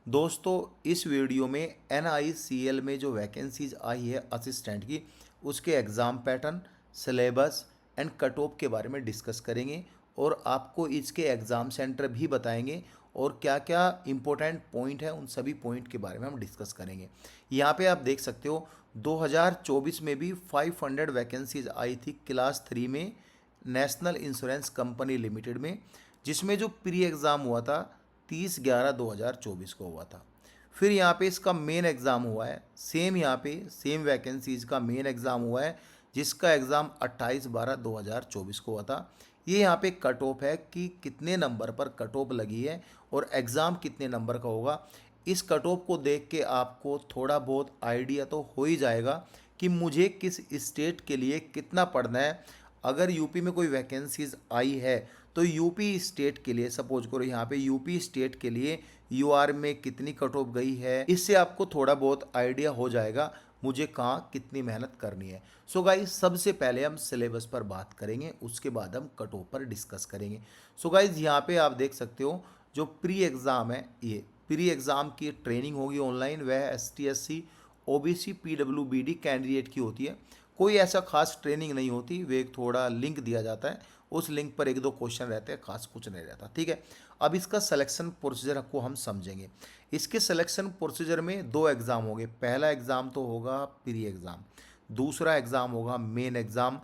दोस्तों इस वीडियो में NICL में जो वैकेंसीज आई है असिस्टेंट की, उसके exam pattern, syllabus and cut off के बारे में डिस्कस करेंगे और आपको इसके एग्ज़ाम सेंटर भी बताएंगे और क्या क्या इम्पोर्टेंट पॉइंट है उन सभी पॉइंट के बारे में हम डिस्कस करेंगे। यहाँ पे आप देख सकते हो 2024 में भी 500 वैकेंसीज आई थी क्लास 3 में नेशनल इंश्योरेंस कंपनी लिमिटेड में, जिसमें जो प्री एग्ज़ाम हुआ था 30/11/2024 को हुआ था। फिर यहाँ पे इसका मेन एग्ज़ाम हुआ है, सेम यहाँ पे सेम वैकेंसीज का मेन एग्ज़ाम हुआ है, जिसका एग्ज़ाम 28/12/2024 को हुआ था। ये यहाँ पे कट ऑफ है कि कितने नंबर पर कट ऑफ लगी है और एग्ज़ाम कितने नंबर का होगा। इस कट ऑफ को देख के आपको थोड़ा बहुत आइडिया तो हो ही जाएगा कि मुझे किस स्टेट के लिए कितना पढ़ना है। अगर यूपी में कोई वैकेंसीज आई है तो यूपी स्टेट के लिए, सपोज करो यहाँ पे यूपी स्टेट के लिए यूआर में कितनी कट ऑफ गई है, इससे आपको थोड़ा बहुत आइडिया हो जाएगा मुझे कहाँ कितनी मेहनत करनी है। सो गाइज सबसे पहले हम सिलेबस पर बात करेंगे, उसके बाद हम कट ऑफ पर डिस्कस करेंगे। सो गाइज यहाँ पे आप देख सकते हो जो प्री एग्ज़ाम है, ये प्री एग्ज़ाम की ट्रेनिंग होगी ऑनलाइन, वह ST SC OBC PWBD candidate की होती है। कोई ऐसा खास ट्रेनिंग नहीं होती, वे एक थोड़ा लिंक दिया जाता है, उस लिंक पर एक दो क्वेश्चन रहते हैं, खास कुछ नहीं रहता। ठीक है, अब इसका सिलेक्शन प्रोसीजर को हम समझेंगे। इसके सिलेक्शन प्रोसीजर में दो एग्ज़ाम होंगे। पहला एग्ज़ाम तो होगा प्री एग्ज़ाम, दूसरा एग्ज़ाम होगा main exam.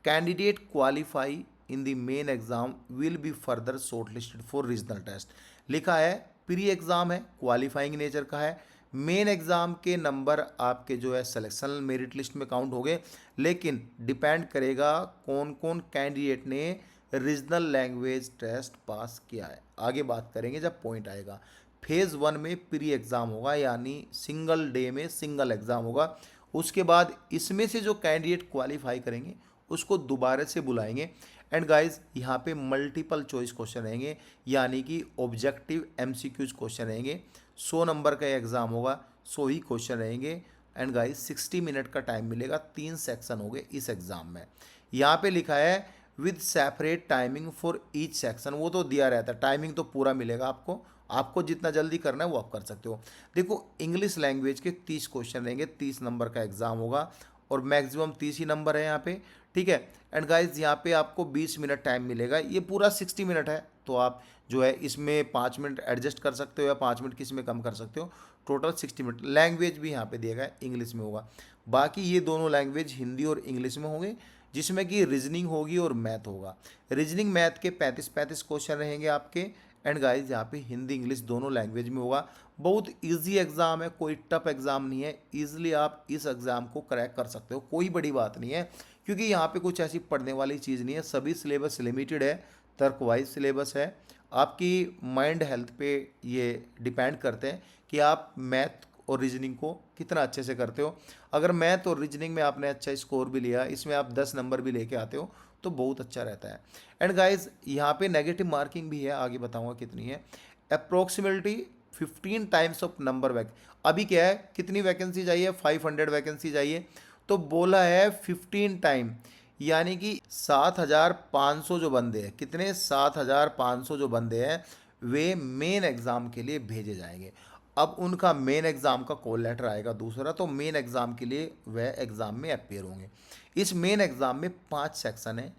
Candidate qualify in the main exam will be further shortlisted for regional test. लिखा है प्री एग्ज़ाम है, क्वालिफाइंग नेचर का है। मेन एग्ज़ाम के नंबर आपके जो है सिलेक्शन मेरिट लिस्ट में काउंट हो गए, लेकिन डिपेंड करेगा कौन कौन कैंडिडेट ने रीजनल लैंग्वेज टेस्ट पास किया है। आगे बात करेंगे जब पॉइंट आएगा। फेज़ 1 में प्री एग्ज़ाम होगा, यानी सिंगल डे में सिंगल एग्ज़ाम होगा। उसके बाद इसमें से जो कैंडिडेट क्वालिफाई करेंगे उसको दोबारा से बुलाएंगे। एंड गाइस यहाँ पे मल्टीपल चॉइस क्वेश्चन रहेंगे, यानी कि ऑब्जेक्टिव MCQs क्वेश्चन रहेंगे। 100 नंबर का एग्ज़ाम होगा, 100 ही क्वेश्चन रहेंगे। एंड गाइस 60 मिनट का टाइम मिलेगा, 3 सेक्शन हो गए इस एग्ज़ाम में। यहाँ पे लिखा है with separate timing for each section, वो तो दिया रहता है, टाइमिंग तो पूरा मिलेगा आपको। आपको जितना जल्दी करना है वो आप कर सकते हो। देखो इंग्लिश लैंग्वेज के 30 क्वेश्चन रहेंगे, 30 नंबर का एग्ज़ाम होगा और मैक्सिमम 30 ही नंबर है यहाँ पे। ठीक है, एंड गाइज यहाँ पे आपको 20 मिनट टाइम मिलेगा, ये पूरा 60 मिनट है, तो आप जो है इसमें 5 मिनट एडजस्ट कर सकते हो या 5 मिनट किसी में कम कर सकते हो। Total 60 minute. लैंग्वेज भी यहाँ पे दिया गया है, इंग्लिश में होगा। बाकी ये दोनों लैंग्वेज हिंदी और इंग्लिश में होंगे, जिसमें कि रीजनिंग होगी और मैथ होगा। रीजनिंग मैथ के 35 क्वेश्चन रहेंगे आपके। एंड गाइज यहाँ पे हिंदी इंग्लिश दोनों लैंग्वेज में होगा। बहुत इजी एग्ज़ाम है, कोई टफ एग्ज़ाम नहीं है, ईजिली आप इस एग्ज़ाम को क्रैक कर सकते हो, कोई बड़ी बात नहीं है। क्योंकि यहाँ पे कुछ ऐसी पढ़ने वाली चीज़ नहीं है, सभी सिलेबस लिमिटेड है, तर्क वाइज सिलेबस है। आपकी माइंड हेल्थ पे ये डिपेंड करते हैं कि आप मैथ और रीजनिंग को कितना अच्छे से करते हो। अगर मैथ और रीजनिंग में आपने अच्छा स्कोर भी लिया, इसमें आप 10 नंबर भी लेके आते हो तो बहुत अच्छा रहता है। एंड गाइज यहाँ पे नेगेटिव मार्किंग भी है, आगे बताऊंगा कितनी है। अप्रोक्सीमेटली 15 टाइम्स ऑफ नंबर अभी क्या है, कितनी वैकेंसी चाहिए, 500 वैकेंसी चाहिए, तो बोला है 15 टाइम, यानी कि 7,500 जो बंदे हैं, कितने 7,500 जो बंदे हैं वे मेन एग्ज़ाम के लिए भेजे जाएंगे। अब उनका मेन एग्ज़ाम का कॉल लेटर आएगा दूसरा, तो मेन एग्ज़ाम के लिए वह एग्ज़ाम में अपेयर होंगे। इस मेन एग्ज़ाम में 5 सेक्शन है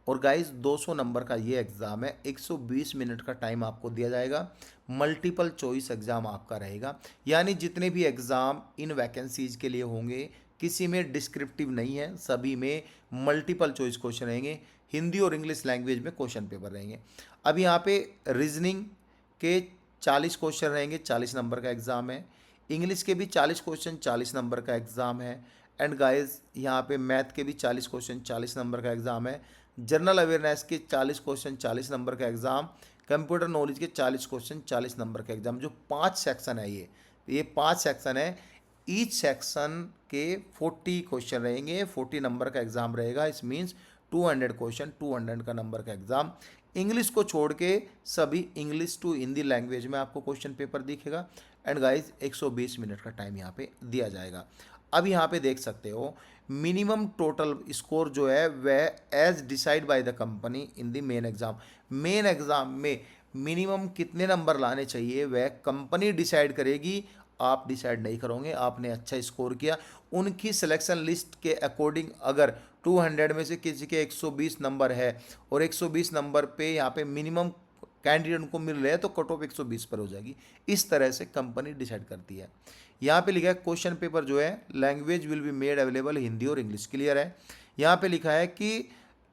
और गाइस 200 नंबर का ये एग्ज़ाम है, 120 मिनट का टाइम आपको दिया जाएगा। मल्टीपल चॉइस एग्ज़ाम आपका रहेगा, यानी जितने भी एग्ज़ाम इन वैकेंसीज़ के लिए होंगे किसी में डिस्क्रिप्टिव नहीं है, सभी में मल्टीपल चॉइस क्वेश्चन रहेंगे। हिंदी और इंग्लिश लैंग्वेज में क्वेश्चन पेपर रहेंगे। अब यहाँ पे रीजनिंग के 40 क्वेश्चन रहेंगे, 40 नंबर का एग्ज़ाम है। इंग्लिश के भी 40 क्वेश्चन, 40 नंबर का एग्ज़ाम है। एंड गाइस यहाँ पे मैथ के भी 40 क्वेश्चन, 40 नंबर का एग्ज़ाम है। जनरल अवेयरनेस के 40 क्वेश्चन, 40 नंबर का एग्ज़ाम। कंप्यूटर नॉलेज के 40 क्वेश्चन, 40 नंबर का एग्ज़ाम। जो 5 सेक्शन है, ये 5 सेक्शन है। ईच सेक्शन के 40 क्वेश्चन रहेंगे, 40 नंबर का एग्ज़ाम रहेगा। इस मीन्स 200 क्वेश्चन, 200 का नंबर का एग्ज़ाम। इंग्लिश को छोड़ के सभी इंग्लिश टू हिंदी लैंग्वेज में आपको क्वेश्चन पेपर दिखेगा। एंड गाइज 120 मिनट का टाइम यहाँ पे दिया जाएगा। अब यहाँ पे देख सकते हो मिनिमम टोटल स्कोर जो है वह as decide by the company in the main exam. Main exam में मिनिमम कितने नंबर लाने चाहिए वह कंपनी डिसाइड करेगी, आप डिसाइड नहीं करोगे। आपने अच्छा स्कोर किया, उनकी सिलेक्शन लिस्ट के अकॉर्डिंग अगर 200 में से किसी के 120 नंबर है और 120 नंबर पे यहाँ पे मिनिमम कैंडिडेट उनको मिल रहे हैं तो कट ऑफ 120 पर हो जाएगी। इस तरह से कंपनी डिसाइड करती है। यहाँ पे लिखा है क्वेश्चन पेपर जो है language will be made available, Hindi और इंग्लिश क्लियर है। यहाँ पे लिखा है कि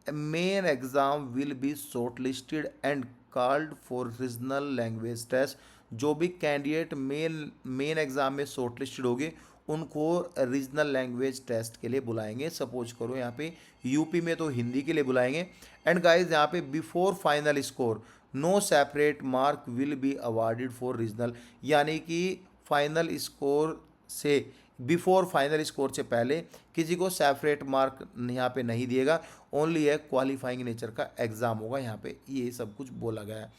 main exam will be short listed and called for regional language test. जो भी कैंडिडेट मेन एग्जाम में शॉर्ट लिस्टेड होंगे उनको रीजनल लैंग्वेज टेस्ट के लिए बुलाएंगे। सपोज करो यहाँ पे यूपी में तो हिंदी के लिए बुलाएंगे। एंड गाइज यहाँ पे before final score no separate mark will be awarded for regional, यानी कि फाइनल स्कोर से बिफोर फाइनल स्कोर से पहले किसी को सेपरेट मार्क यहाँ पे नहीं दिएगा, ओनली है क्वालिफाइंग नेचर का एग्जाम होगा। यहाँ पे ये सब कुछ बोला गया है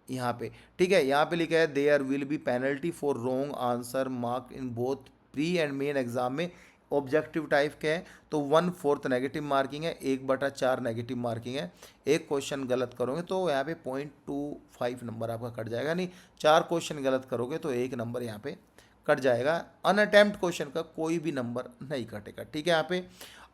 यहाँ पे, ठीक है। यहाँ पे लिखा है there will be penalty for wrong answer mark in both pre and main exam में। ऑब्जेक्टिव टाइप के हैं तो 1/4 नेगेटिव मार्किंग है, 1/4 नेगेटिव मार्किंग है। एक क्वेश्चन गलत करोगे तो यहाँ पे 0.25 नंबर आपका कट जाएगा, नहीं 4 क्वेश्चन गलत करोगे तो 1 नंबर यहाँ पे कट जाएगा। अनअटेम्प्ट क्वेश्चन का कोई भी नंबर नहीं कटेगा, ठीक है। यहाँ पे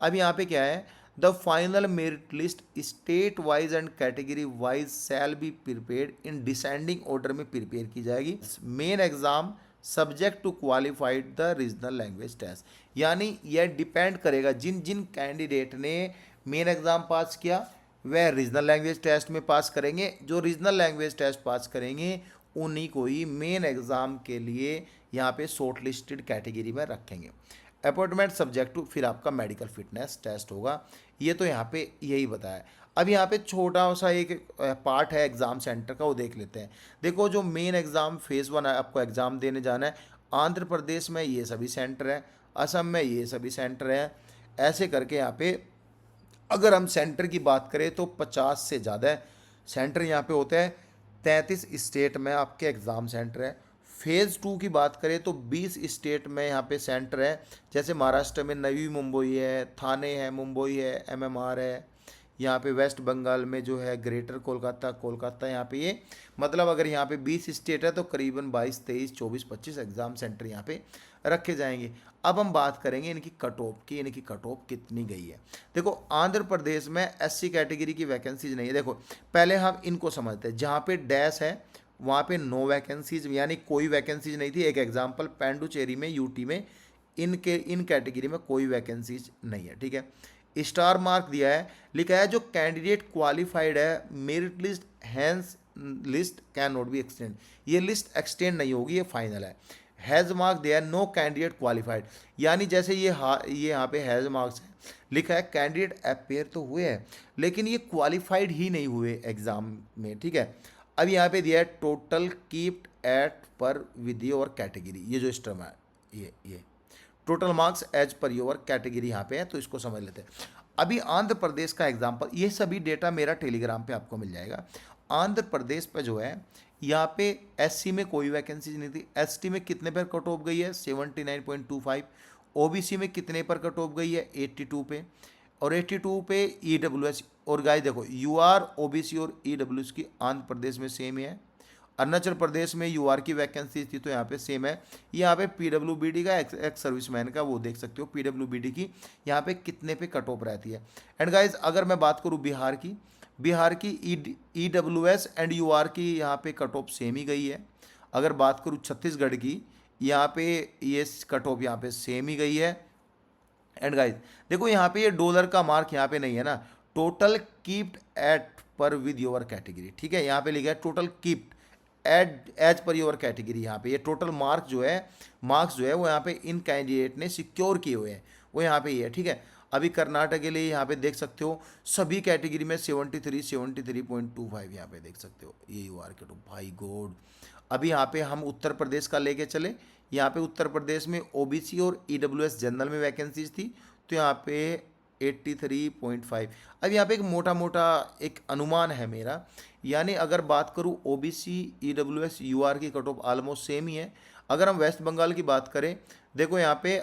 अब यहाँ पे क्या है, the final merit list state wise and category wise shall be prepared in descending order में प्रिपेयर की जाएगी। Main exam subject to qualified the regional language test, यानी यह डिपेंड करेगा जिन जिन कैंडिडेट ने मेन एग्जाम पास किया वह रीजनल लैंग्वेज टेस्ट में पास करेंगे। जो रीजनल लैंग्वेज टेस्ट पास करेंगे उन्हीं को ही मेन एग्जाम के लिए यहाँ पे शॉर्ट लिस्टेड कैटेगरी में रखेंगे। अपॉइंटमेंट सब्जेक्ट टू फिर आपका मेडिकल फिटनेस टेस्ट होगा। ये तो यहाँ पे यही बताया। अब यहाँ पे छोटा सा एक पार्ट है एग्ज़ाम सेंटर का, वो देख लेते हैं। देखो जो मेन एग्ज़ाम फेज़ 1 है, आपको एग्ज़ाम देने जाना है, आंध्र प्रदेश में ये सभी सेंटर हैं, असम में ये सभी सेंटर हैं। ऐसे करके यहाँ पे अगर हम सेंटर की बात करें तो 50 से ज़्यादा सेंटर यहाँ पे होते हैं। 33 स्टेट में आपके एग्ज़ाम सेंटर है। फेज़ 2 की बात करें तो 20 स्टेट में यहाँ पे सेंटर है। जैसे महाराष्ट्र में नवी मुंबई है, थाने है, मुंबई है, MMR है। यहाँ पे वेस्ट बंगाल में जो है ग्रेटर कोलकाता यहाँ पे ये मतलब अगर यहाँ पे 20 स्टेट है तो करीबन 22, 23, 24, 25 एग्ज़ाम सेंटर यहाँ पे रखे जाएंगे। अब हम बात करेंगे इनकी कट ऑफ की, इनकी कट ऑफ कितनी गई है। देखो आंध्र प्रदेश में SC कैटेगरी की वैकेंसीज नहीं है। देखो पहले हम इनको समझते हैं, जहाँ पे डैश है वहाँ पे नो वैकेंसीज, यानी कोई वैकेंसीज नहीं थी। एक एग्जाम्पल पेंडुचेरी में, यूटी में, इन कैटेगरी में कोई वैकेंसीज नहीं है, ठीक है। स्टार मार्क दिया है, लिखा है जो कैंडिडेट क्वालिफाइड है merit list hence list can not be extend, ये लिस्ट एक्सटेंड नहीं होगी, ये फाइनल है। हैज़ मार्क दिया है नो कैंडिडेट क्वालिफाइड, यानी जैसे ये यहाँ पे हैज़ मार्क्स है, लिखा है कैंडिडेट अपेयर तो हुए हैं लेकिन ये क्वालिफाइड ही नहीं हुए एग्जाम में, ठीक है। अब यहाँ पे दिया है total kept at par with your category, ये जो स्टर्म है ये total marks as per your category यहाँ पे है, तो इसको समझ लेते हैं। अभी आंध्र प्रदेश का एग्जाम्पल, ये सभी डेटा मेरा टेलीग्राम पे आपको मिल जाएगा। आंध्र प्रदेश पे जो है यहाँ पे SC में कोई वैकेंसी नहीं थी। ST में कितने पर कट ऑफ गई है 79.25, OBC में कितने पर कट ऑफ गई है 82 पे, और 82 पे EWS। और गाइस देखो UR, OBC और EWS की आंध्र प्रदेश में सेम ही है। अरुणाचल प्रदेश में UR की वैकेंसी थी तो यहाँ पे सेम है। यहाँ पे PWBD का एक्स सर्विसमैन का वो देख सकते हो, PWBD की यहाँ पे कितने पे कट ऑफ रहती है। एंड गाइज अगर मैं बात करूँ बिहार की EWS एंड UR की यहाँ पे कट ऑफ सेम ही गई है। अगर बात करूँ छत्तीसगढ़ की, यहाँ पे ये कट ऑफ यहाँ पे सेम ही गई है। एंड गाइज देखो यहाँ पे ये डॉलर का मार्क यहाँ पे नहीं है ना, total kept at par with your category, ठीक है। यहाँ पे लिखा है total kept as per your category. यहाँ पे ये टोटल मार्क्स जो है वो यहाँ पे इन कैंडिडेट ने सिक्योर किए हुए हैं, वो यहाँ पे ये है, ठीक है। अभी कर्नाटक के लिए यहाँ पे देख सकते हो सभी कैटेगरी में 73.25 यहाँ पे देख सकते हो, ये UR के तो भाई गॉड। अभी यहाँ पे हम उत्तर प्रदेश का लेके चले, यहाँ पे उत्तर प्रदेश में OBC और EWS जनरल में वैकेंसीज थी तो यहाँ पे 83.5। अब यहाँ पे एक मोटा एक अनुमान है मेरा, यानी अगर बात करूँ OBC, EWS, UR की कट ऑफ ऑलमोस्ट सेम ही है। अगर हम वेस्ट बंगाल की बात करें, देखो यहाँ पे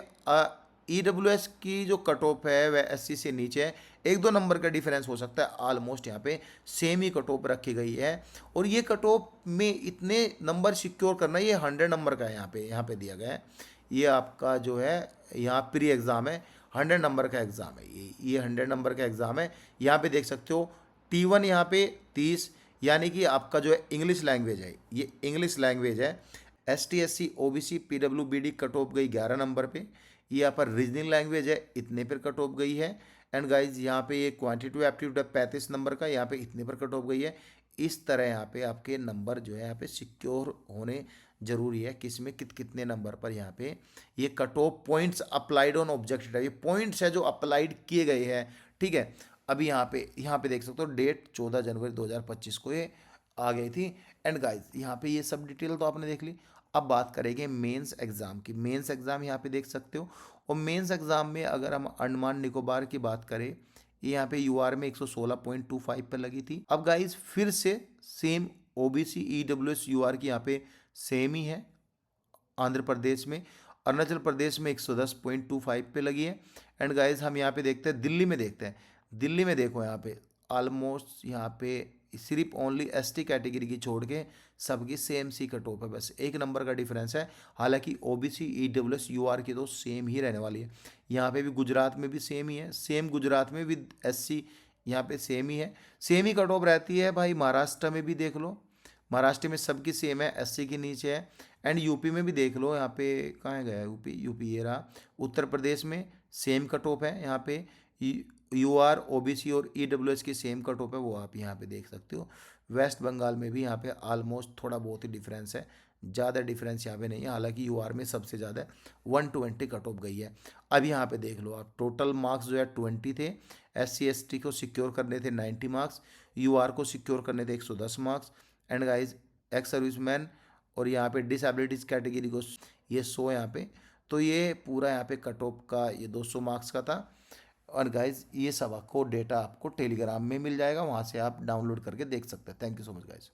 ईडब्ल्यूएस की जो कट ऑफ है वह एससी से नीचे है, 1-2 नंबर का डिफरेंस हो सकता है, ऑलमोस्ट यहाँ पे सेम ही कट ऑफ रखी गई है। और ये कट ऑफ में इतने नंबर सिक्योर करना, ये 100 नंबर का है, यहाँ पे दिया गया है। ये आपका जो है यहाँ प्री एग्ज़ाम है, 100 नंबर का एग्ज़ाम है, ये 100 नंबर का एग्ज़ाम है। यहाँ पे देख सकते हो T1 यहाँ पे 30, यानी कि आपका जो है इंग्लिश लैंग्वेज है, ये इंग्लिश लैंग्वेज है। ST SC OBC PWBD cut off गई 11 नंबर पे। ये यहाँ पर रीजनिंग लैंग्वेज है, इतने पर कट ऑफ गई है। एंड गाइज यहाँ पे ये क्वांटिटेटिव एप्टीट्यूड है 35 नंबर का, यहाँ पे इतने पर कट ऑफ गई है। इस तरह यहाँ पे आपके नंबर जो है यहाँ पे सिक्योर होने जरूरी है, किसमें कितने नंबर पर यहाँ पे ये cut off points applied on objective, ये पॉइंट्स है जो अप्लाइड किए गए हैं, ठीक है। अभी यहाँ पे देख सकते हो डेट 14 जनवरी 2025 को ये आ गई थी। एंड गाइज यहाँ पे ये सब डिटेल तो आपने देख ली। अब बात करेंगे मेंस एग्जाम की। मेंस एग्जाम यहाँ पे देख सकते हो, और मेंस एग्जाम में अगर हम अंडमान निकोबार की बात करें, ये यहाँ पे यूआर में 116.25 पर लगी थी। अब गाइज फिर से सेम ओबीसी ईडब्ल्यूएस यूआर की यहाँ पे सेम ही है। आंध्र प्रदेश में, अरुणाचल प्रदेश में 110.25 पे लगी है। एंड गाइज हम यहाँ पे देखते हैं, दिल्ली में देखते हैं। दिल्ली में देखो यहाँ पे ऑलमोस्ट यहाँ पे सिर्फ ओनली एसटी कैटेगरी की छोड़ के सबकी सेम सी कट ऑफ है, बस 1 नंबर का डिफरेंस है। हालांकि ओबीसी ईडब्ल्यूएस यूआर की तो सेम ही रहने वाली है। यहाँ पे भी गुजरात में भी सेम ही है, सेम गुजरात में भी एससी यहाँ पे सेम ही है, सेम ही कट ऑफ रहती है भाई। महाराष्ट्र में भी देख लो, महाराष्ट्र में सबकी सेम है, एससी के नीचे है। एंड यूपी में भी देख लो, यहाँ पे कहाँ गया यूपी ये रहा। उत्तर प्रदेश में सेम कट ऑफ है, यहाँ पे यूआर ओबीसी और ईडब्ल्यूएस की सेम कट ऑफ है, वो आप यहाँ पे देख सकते हो। वेस्ट बंगाल में भी यहाँ पे ऑलमोस्ट थोड़ा बहुत ही डिफरेंस है, ज़्यादा डिफरेंस यहाँ पे नहीं है। हालांकि यूआर में सबसे ज़्यादा 120 कट ऑफ गई है। अब यहाँ पे देख लो आप, टोटल मार्क्स जो है 20 थे। SC ST को सिक्योर करने थे 90 मार्क्स, यूआर को सिक्योर करने थे 110 marks. And guys ex serviceman और यहाँ पे डिसएबिलिटीज़ कैटेगरी को ये 100 यहाँ पे। तो ये पूरा यहाँ पे कट ऑफ का ये 200 मार्क्स का था। और गाइज ये सब आपको डेटा आपको टेलीग्राम में मिल जाएगा, वहाँ से आप डाउनलोड करके देख सकते हैं। Thank you so much guys.